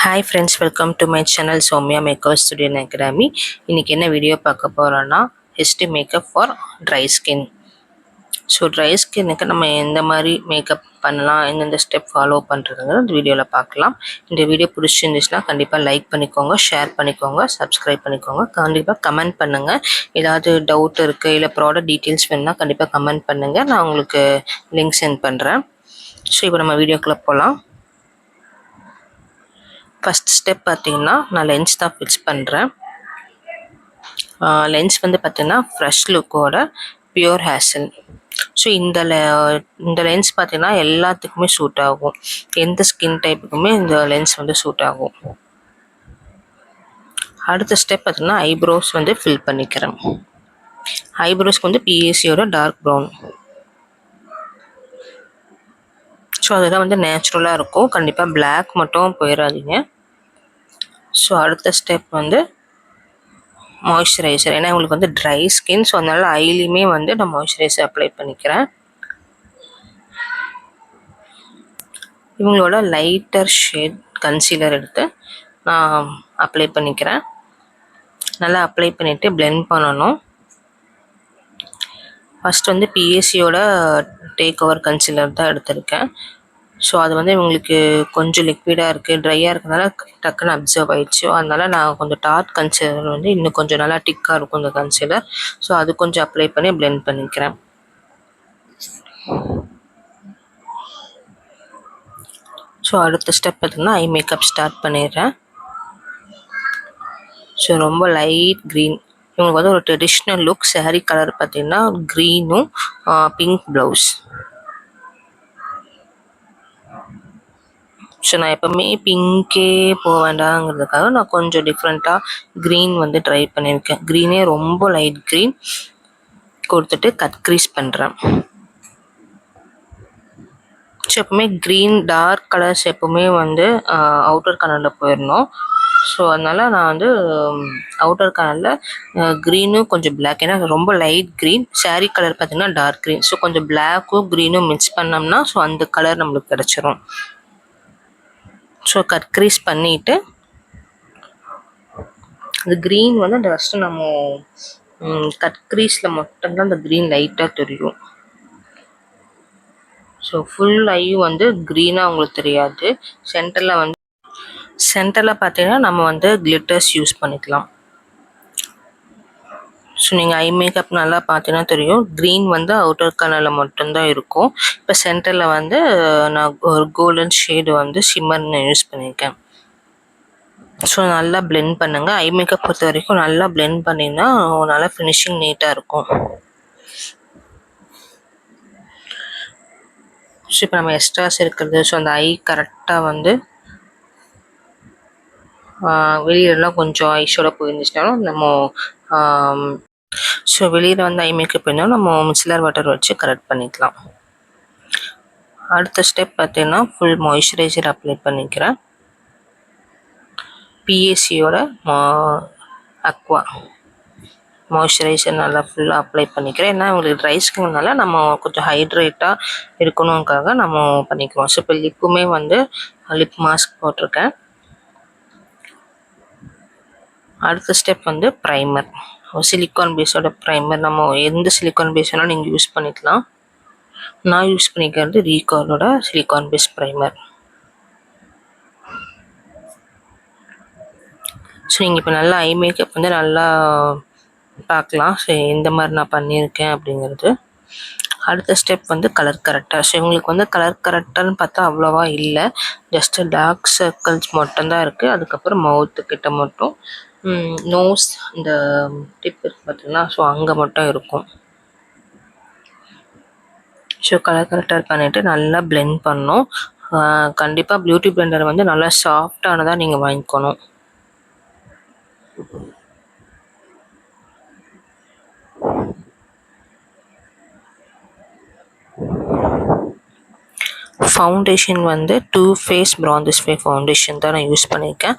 Hi friends, welcome to my channel Soumya Makeup Studio and Academy. இன்னைக்கு என்ன video பார்க்க போறோம்னா HD makeup for dry skin. So try ஸ்கின்னுக்கு நம்ம எந்த மாதிரி மேக்கப் பண்ணலாம், எந்தெந்த ஸ்டெப் ஃபாலோ பண்ணுறதுங்கிற இந்த வீடியோவில் பார்க்கலாம். இந்த வீடியோ பிடிச்சிருந்துச்சுன்னா கண்டிப்பாக லைக் பண்ணிக்கோங்க, ஷேர் பண்ணிக்கோங்க, சப்ஸ்கிரைப் பண்ணிக்கோங்க, கண்டிப்பாக கமெண்ட் பண்ணுங்கள். ஏதாவது டவுட் இருக்குது இல்லை ப்ராடக்ட் டீட்டெயில்ஸ் வேணுன்னா கண்டிப்பாக கமெண்ட் பண்ணுங்கள், நான் உங்களுக்கு லிங்க் சென்ட் பண்ணுறேன். ஸோ இப்போ நம்ம வீடியோக்குள்ளே போகலாம். ஃபஸ்ட் ஸ்டெப் பார்த்தீங்கன்னா நான் லென்ஸ் தான் ஃபிக்ஸ் பண்ணுறேன். லென்ஸ் வந்து பார்த்தீங்கன்னா ஃப்ரெஷ் லுக்கோட பியூர் ஹேசல். ஸோ இந்த லென்ஸ் பார்த்தீங்கன்னா எல்லாத்துக்குமே சூட் ஆகும், எந்த ஸ்கின் டைப்புக்குமே இந்த லென்ஸ் வந்து சூட் ஆகும். அடுத்த ஸ்டெப் பார்த்தீங்கன்னா ஐப்ரோஸ் வந்து ஃபில் பண்ணிக்கிறேன். ஐப்ரோஸ்க்கு வந்து பிஎஸ்சியோட டார்க் ப்ரௌன். ஸோ அதுதான் வந்து நேச்சுரலாக இருக்கும், கண்டிப்பாக பிளாக் மட்டும் போயிடாதீங்க. ஸோ அடுத்த ஸ்டெப் வந்து மாய்ஸ்சரைசர். ஏன்னா உங்களுக்கு வந்து ட்ரை ஸ்கின், ஸோ அதனால ஐலையுமே வந்து நான் மாய்ஸ்சரைசர் அப்ளை பண்ணிக்கிறேன். இவங்களோட லைட்டர் ஷேட் கன்சீலர் எடுத்து நான் அப்ளை பண்ணிக்கிறேன். நல்லா அப்ளை பண்ணிவிட்டு பிளெண்ட் பண்ணணும். ஃபஸ்ட் வந்து பிஎஸ்சியோட டேக் ஓவர் கன்சீலர் தான் எடுத்திருக்கேன். ஸோ அது வந்து இவங்களுக்கு கொஞ்சம் லிக்விடாக இருக்குது, ட்ரையாக இருக்கிறதுனால டக்குன்னு அப்சர்வ் ஆயிடுச்சு. அதனால நான் கொஞ்சம் டார்க் கன்சீலர் வந்து இன்னும் கொஞ்சம் நல்லா திக்காக இருக்கும் இந்த கன்சீலர். ஸோ அது கொஞ்சம் அப்ளை பண்ணி பிளெண்ட் பண்ணிக்கிறேன். ஸோ அடுத்த ஸ்டெப் பார்த்திங்கன்னா ஐ மேக்கப் ஸ்டார்ட் பண்ணிடுறேன். ஸோ ரொம்ப லைட் க்ரீன், இவங்களுக்கு வந்து ஒரு ட்ரெடிஷ்னல் லுக். சாரீ கலர் பார்த்திங்கன்னா க்ரீனும் பிங்க் ப்ளவுஸ். ஸோ நான் எப்போவுமே பிங்க்கே போக வேண்டாங்கிறதுக்காக நான் கொஞ்சம் டிஃப்ரெண்ட்டாக க்ரீன் வந்து ட்ரை பண்ணியிருக்கேன். க்ரீனே ரொம்ப லைட் க்ரீன் கொடுத்துட்டு கட் க்ரீஸ் பண்ணுறேன். ஸோ எப்போவுமே க்ரீன் டார்க் கலர்ஸ் எப்போவுமே வந்து அவுட்டர் கலரில் போயிடணும். ஸோ அதனால் நான் வந்து அவுட்டர் கலரில் க்ரீனும் கொஞ்சம் பிளாக், ஏன்னா ரொம்ப லைட் க்ரீன், சாரீ கலர் பார்த்திங்கன்னா டார்க் க்ரீன். ஸோ கொஞ்சம் பிளாக்கும் க்ரீனும் மிக்ஸ் பண்ணோம்னா ஸோ அந்த கலர் நம்மளுக்கு கிடச்சிரும். ஸோ கட் க்ரீஸ் பண்ணிவிட்டு அந்த க்ரீன் வந்து அந்த ஃபஸ்ட்டு நம்ம கட் க்ரீஸில் மட்டும்தான் அந்த க்ரீன் லைட்டாக தெரியும். ஸோ ஃபுல் ஐயும் வந்து க்ரீனாக உங்களுக்கு தெரியாது. சென்டரில் பார்த்தீங்கன்னா நம்ம வந்து கிளிட்டர்ஸ் யூஸ் பண்ணிக்கலாம். ஸோ நீங்கள் ஐ மேக்கப் நல்லா பார்த்தீங்கன்னா தெரியும், க்ரீன் வந்து அவுட்டர் கலரில் மட்டும்தான் இருக்கும். இப்போ சென்டரில் வந்து நான் ஒரு கோல்டன் ஷேடு வந்து ஷிம்மர்னு யூஸ் பண்ணியிருக்கேன். ஸோ நல்லா பிளெண்ட் பண்ணுங்கள். ஐ மேக்கப் பொறுத்த வரைக்கும் நல்லா பிளெண்ட் பண்ணிங்கன்னா நல்லா ஃபினிஷிங் நீட்டாக இருக்கும். ஸோ இப்போ நம்ம எக்ஸ்ட்ராஸ் இருக்கிறது, ஸோ அந்த ஐ கரெக்டாக வந்து வெளியிலலாம் கொஞ்சம் ஐஷோட போயிருந்துச்சுனாலும் நம்ம ஸோ வெளியில் வந்து ஐ மேக்கப் இருந்தாலும் நம்ம மிஸ்லர் வாட்டர் வச்சு கரெக்ட் பண்ணிக்கலாம். அடுத்த ஸ்டெப் பார்த்தீங்கன்னா ஃபுல் மாய்ஸ்சரைசர் அப்ளை பண்ணிக்கிறேன். பிஎஸ்சியோட அக்வா மாய்ஸ்சரைசர் நல்லா ஃபுல்லாக அப்ளை பண்ணிக்கிறேன். ஏன்னா உங்களுக்கு ட்ரை ஸ்கின்னால நம்ம கொஞ்சம் ஹைட்ரேட்டாக இருக்கணுங்காக நம்ம பண்ணிக்கிறோம். ஸோ இப்போ லிப்புமே வந்து லிப் மாஸ்க் போட்டிருக்கேன். அடுத்த ஸ்டெப் வந்து ப்ரைமர், சிலிக்கான் பேஸோட ப்ரைமர். நம்ம எந்த சிலிக்கான் பேஸ் வேணாலும் நீங்கள் யூஸ் பண்ணிக்கலாம். நான் யூஸ் பண்ணிக்கிறது ரீகாலோட சிலிக்கான் பேஸ் ப்ரைமர். ஸோ நீங்கள் இப்போ நல்லா ஐ மேக்கப் வந்து நல்லா பார்க்கலாம், ஸோ எந்த மாதிரி நான் பண்ணியிருக்கேன் அப்படிங்கிறது. அடுத்த ஸ்டெப் வந்து கலர் கரெக்டர். ஸோ இவங்களுக்கு வந்து கலர் கரெக்டர்னு பார்த்தா அவ்வளோவா இல்லை, ஜஸ்ட்டு டார்க் சர்க்கிள்ஸ் மட்டும்தான் இருக்குது. அதுக்கப்புறம் மவுத்துக்கிட்ட மட்டும் நோஸ் இந்த டிப் இருக்குது பார்த்தீங்களா, ஸோ அங்கே மட்டும் இருக்கும். ஸோ கலர் கரெக்டர் பண்ணிவிட்டு நல்லா பிளெண்ட் பண்ணணும். கண்டிப்பாக பியூட்டி பிளெண்டர் வந்து நல்லா சாஃப்டானதாக நீங்கள் வாங்கிக்கணும். ஃபவுண்டேஷன் வந்து டூ ஃபேஸ் பிரான்ஸ் ஃபே ஃபவுண்டேஷன் தான் நான் யூஸ் பண்ணியிருக்கேன்.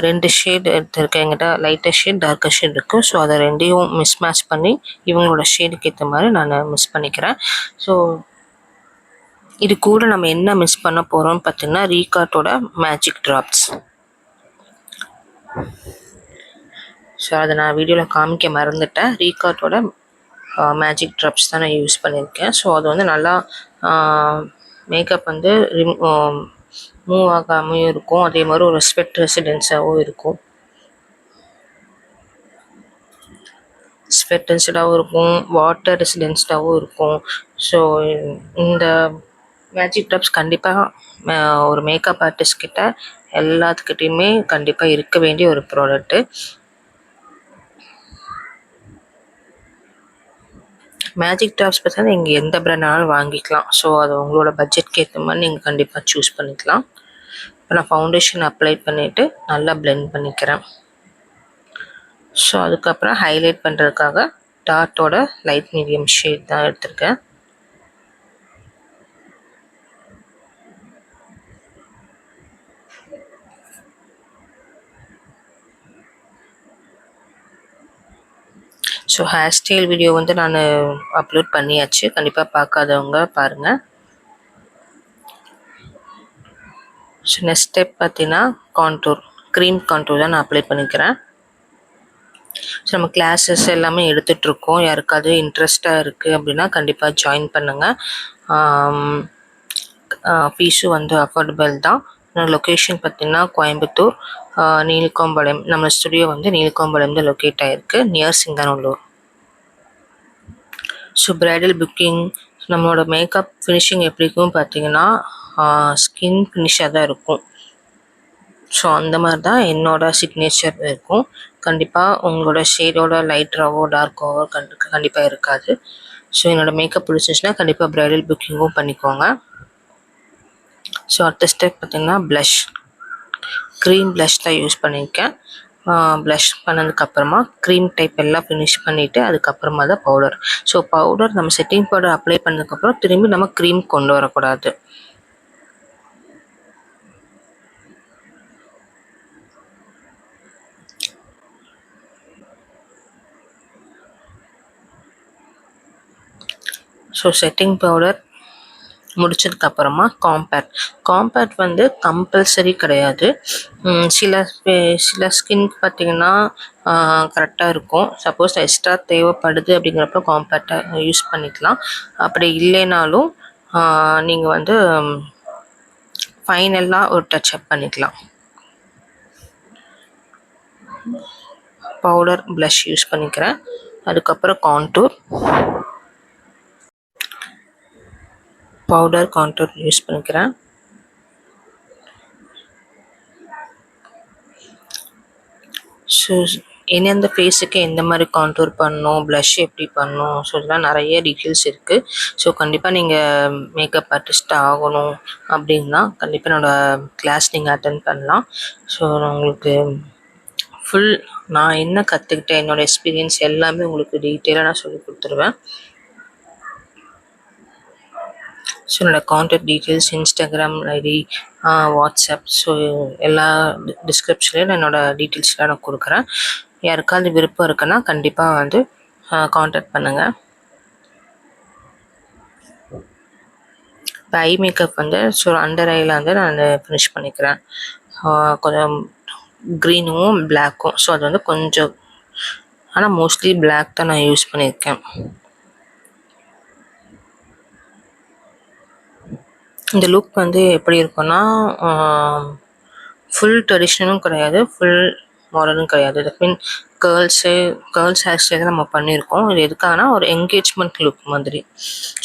2 ஷேட் எடுத்திருக்கேன், என்கிட்ட லைட்டர் ஷேட் டார்க்கர் ஷேட் இருக்குது. ஸோ அதை ரெண்டையும் மிஸ்மேட்ச் பண்ணி இவங்களோட ஷேடுக்கு ஏற்ற மாதிரி நான் மிஸ் பண்ணிக்கிறேன். ஸோ இது கூட நம்ம என்ன மிஸ் பண்ண போகிறோம்னு பார்த்தீங்கன்னா ரீகாட்டோட மேஜிக் ட்ராப்ஸ். ஸோ அதை நான் வீடியோவில் காமிக்க மறந்துட்டேன். ரீகார்ட்டோட மேஜிக் ட்ராப்ஸ் தான் நான் யூஸ் பண்ணியிருக்கேன். ஸோ அது வந்து நல்லா மேக்கப் வந்து மூவ் ஆகாமையும் இருக்கும், அதே மாதிரி ஒரு ஸ்வெட் ரெசிடென்ஸாகவும் இருக்கும். ஸ்வெட் ரெசிடாகவும் இருக்கும், வாட்டர் ரெசிடென்ஸ்டாகவும் இருக்கும். ஸோ இந்த மேஜிக் ட்ராப்ஸ் கண்டிப்பாக ஒரு மேக்கப் ஆர்டிஸ்ட் கிட்ட எல்லாத்துக்கிட்டையுமே கண்டிப்பாக இருக்க வேண்டிய ஒரு ப்ராடக்ட்டு. மேஜிக் ட்ராப்ஸ் பார்த்தீங்கன்னா நீங்கள் எந்த பிராண்டாலும் வாங்கிக்கலாம். ஸோ அது உங்களோட பட்ஜெட்க்கு ஏற்ற மாதிரி நீங்கள் கண்டிப்பாக சூஸ் பண்ணிக்கலாம். இப்போ நான் ஃபவுண்டேஷன் அப்ளை பண்ணிவிட்டு நல்லா பிளெண்ட் பண்ணிக்கிறேன். ஸோ அதுக்கப்புறம் ஹைலைட் பண்ணுறதுக்காக டாட்டோட லைட் மீடியம் ஷேட் தான் எடுத்திருக்கேன். ஸோ ஹேர் ஸ்டைல் வீடியோ வந்து நான் அப்லோட் பண்ணியாச்சு, கண்டிப்பாக பார்க்காதவங்க பாருங்கள். ஸோ நெக்ஸ்ட் ஸ்டெப் பார்த்தீங்கன்னா கான்டூர், க்ரீம் கான்டூர் தான் நான் அப்ளை பண்ணிக்கிறேன். ஸோ நம்ம கிளாஸஸ் எல்லாமே எடுத்துகிட்ருக்கோம். யாருக்காவது இன்ட்ரெஸ்ட்டாக இருக்குது அப்படின்னா கண்டிப்பாக ஜாயின் பண்ணுங்கள். ஃபீஸும் வந்து அஃபோர்டபுள் தான். லொக்கேஷன் பார்த்திங்கன்னா கோயம்புத்தூர், நீலக்கோம்பாளையம். நம்ம ஸ்டுடியோ வந்து நீலக்கோம்பாளையம் தான் லொக்கேட் ஆகிருக்கு, near Singanur. So bridal booking, நம்மளோட மேக்கப் ஃபினிஷிங் எப்படி இருக்கும் பார்த்தீங்கன்னா ஸ்கின் ஃபினிஷாக தான் இருக்கும். ஸோ அந்த மாதிரி தான் என்னோடய சிக்னேச்சர் இருக்கும். கண்டிப்பாக உங்களோட ஷேடோட லைட்டராகவோ டார்க்காகவோ கண்டிப்பாக இருக்காது. ஸோ என்னோடய மேக்கப் பிடிச்சிச்சுன்னா கண்டிப்பாக ப்ரைடல் புக்கிங்கும் பண்ணிக்கோங்க. ஸோ அடுத்த ஸ்டெப் பார்த்திங்கன்னா ப்ளஷ், க்ரீம் ப்ளஷ் தான் யூஸ் பண்ணியிருக்கேன். ப்ளஷ் பண்ணதுக்கப்புறமா க்ரீம் டைப் எல்லாம் ஃபினிஷ் பண்ணிவிட்டு அதுக்கப்புறமா தான் பவுடர். ஸோ பவுடர் நம்ம செட்டிங் பவுடர் அப்ளை பண்ணதுக்கப்புறம் திரும்பி நம்ம க்ரீம் கொண்டு வரக்கூடாது. ஸோ செட்டிங் பவுடர் முடிச்சதுக்கப்புறமா காம்பேக்ட் வந்து கம்பல்சரி கிடையாது. சில ஸ்கின்க்கு பார்த்திங்கன்னா கரெக்டாக இருக்கும். சப்போஸ் எக்ஸ்ட்ரா தேவைப்படுது அப்படிங்கிறப்ப காம்பேக்டாக யூஸ் பண்ணிக்கலாம். அப்படி இல்லைனாலும் நீங்கள் வந்து ஃபைனலாக ஒரு டச்சப் பண்ணிக்கலாம். பவுடர் ப்ளஷ் யூஸ் பண்ணிக்கிறேன். அதுக்கப்புறம் பவுடர் கான்டூர் யூஸ் பண்ணிக்கிறேன். ஸோ எந்தெந்த ஃபேஸுக்கு எந்த மாதிரி கான்டூர் பண்ணணும், ப்ளஷ் எப்படி பண்ணணும், ஸோ இதெல்லாம் நிறைய டீட்டெயில்ஸ் இருக்குது. ஸோ கண்டிப்பாக நீங்கள் மேக்கப் ஆர்டிஸ்ட் ஆகணும் அப்படின்னா கண்டிப்பாக என்னோடய கிளாஸ் நீங்கள் அட்டென்ட் பண்ணலாம். ஸோ உங்களுக்கு நான் என்ன கற்றுக்கிட்டேன், என்னோடய எக்ஸ்பீரியன்ஸ் எல்லாமே உங்களுக்கு டீட்டெயிலாக நான் சொல்லி கொடுத்துருவேன். ஸோ என்னோடய contact details, Instagram ID, WhatsApp, so எல்லா டிஸ்கிரிப்ஷன்லேயும் நான் என்னோடய டீட்டெயில்ஸ்லாம் நான் கொடுக்குறேன். யாருக்காவது விருப்பம் இருக்குன்னா கண்டிப்பாக வந்து கான்டாக்ட் பண்ணுங்கள். இப்போ ஐ மேக்கப் வந்து ஸோ அண்டர் ஐயில் வந்து நான் ஃபினிஷ் பண்ணிக்கிறேன். கொஞ்சம் க்ரீனும் பிளாக்கும், ஸோ அது வந்து கொஞ்சம், ஆனால் மோஸ்ட்லி பிளாக் தான் நான் யூஸ் பண்ணியிருக்கேன். இந்த லுக் வந்து எப்படி இருக்குன்னா ஃபுல் ட்ரெடிஷ்னலும் கிடையாது, ஃபுல் மாடர்னும் கிடையாது. That mean girls hair style தான் நம்ம பண்ணியிருக்கோம். இது எதுக்காகனா ஒரு என்கேஜ்மெண்ட் லுக் மாதிரி.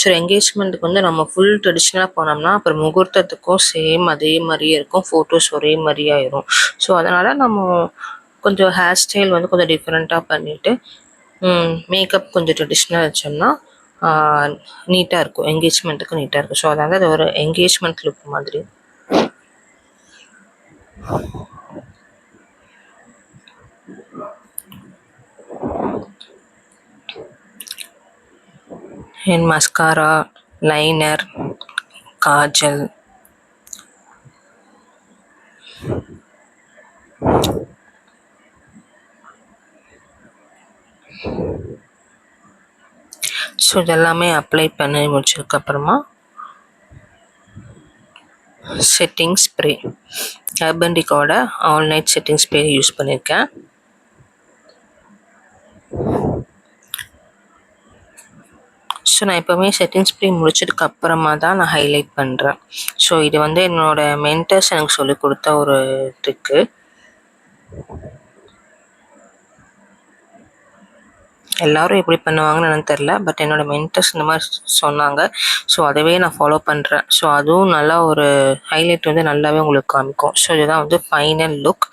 ஸோ என்கேஜ்மெண்ட்டுக்கு வந்து நம்ம ஃபுல் ட்ரெடிஷ்னலாக போனோம்னா அப்புறம் முகூர்த்தத்துக்கும் சேம் அதே மாதிரியே இருக்கும், ஃபோட்டோஸ் ஒரே மாதிரியே ஆயிரும். ஸோ அதனால் நம்ம கொஞ்சம் ஹேர் ஸ்டைல் வந்து கொஞ்சம் டிஃப்ரெண்ட்டாக பண்ணிவிட்டு மேக்கப் கொஞ்சம் ட்ரெடிஷ்னலாக வச்சோம்னா நீட்டாக இருக்கும், என்கேஜ்மெண்ட்டுக்கு நீட்டாக இருக்கும். ஸோ அதனால் அது ஒரு என்கேஜ்மெண்ட் லுக் மாதிரி. என் மஸ்காரா, லைனர், காஜல், ஸோ இதெல்லாமே அப்ளை பண்ணி முடிச்சதுக்கப்புறமா setting spray, urban decay all night setting spray use பண்ணியிருக்கேன். ஸோ நான் எப்போவுமே செட்டிங் ஸ்ப்ரே முடிச்சதுக்கு அப்புறமா தான் நான் ஹைலைட் பண்ணுறேன். ஸோ இது வந்து என்னோடய மென்டர்ஸ் எனக்கு சொல்லிக் கொடுத்த ஒரு ட்ரிக்கு. எல்லோரும் எப்படி பண்ணுவாங்கன்னு எனக்கு தெரில, பட் என்னோடய மென்டர்ஸ் இந்த மாதிரி சொன்னாங்க. ஸோ அதவே நான் ஃபாலோ பண்ணுறேன். ஸோ அதுவும் நல்லா ஒரு ஹைலைட் வந்து நல்லாவே உங்களுக்கு காமிக்கும். ஸோ இதுதான் வந்து ஃபைனல் லுக்.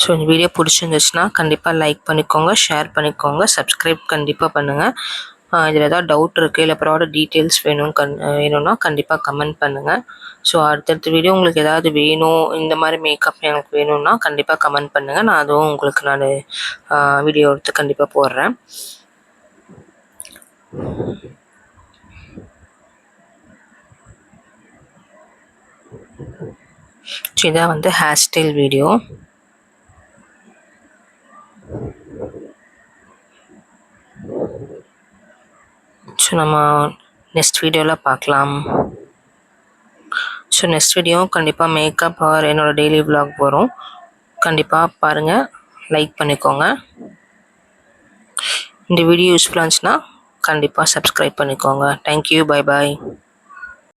ஸோ இந்த வீடியோ பிடிச்சிருந்துச்சுன்னா கண்டிப்பாக லைக் பண்ணிக்கோங்க, ஷேர் பண்ணிக்கோங்க, சப்ஸ்கிரைப் கண்டிப்பாக பண்ணுங்கள். இதில் ஏதாவது டவுட் இருக்குது இல்லை ப்ராடக்ட் டீட்டெயில்ஸ் வேணும்னா கண்டிப்பாக கமெண்ட் பண்ணுங்கள். ஸோ அடுத்தடுத்த வீடியோ உங்களுக்கு ஏதாவது வேணும், இந்த மாதிரி மேக்கப் எனக்கு வேணும்னா கண்டிப்பாக கமெண்ட் பண்ணுங்கள். நான் அதுவும் உங்களுக்கு நான் வீடியோ எடுத்து கண்டிப்பாக போடுறேன். ஸோ இதான் வந்து ஹேர் ஸ்டைல் வீடியோ. ஸோ நம்ம நெக்ஸ்ட் வீடியோவில் பார்க்கலாம். ஸோ நெக்ஸ்ட் வீடியோ கண்டிப்பாக மேக்கப் ஆர் என்னோடய டெய்லி vlog வரும். கண்டிப்பாக பாருங்கள், லைக் பண்ணிக்கோங்க. இந்த வீடியோ யூஸ்ஃபுல்லாக இருந்துச்சுன்னா கண்டிப்பாக சப்ஸ்கிரைப் பண்ணிக்கோங்க. Thank you, bye bye.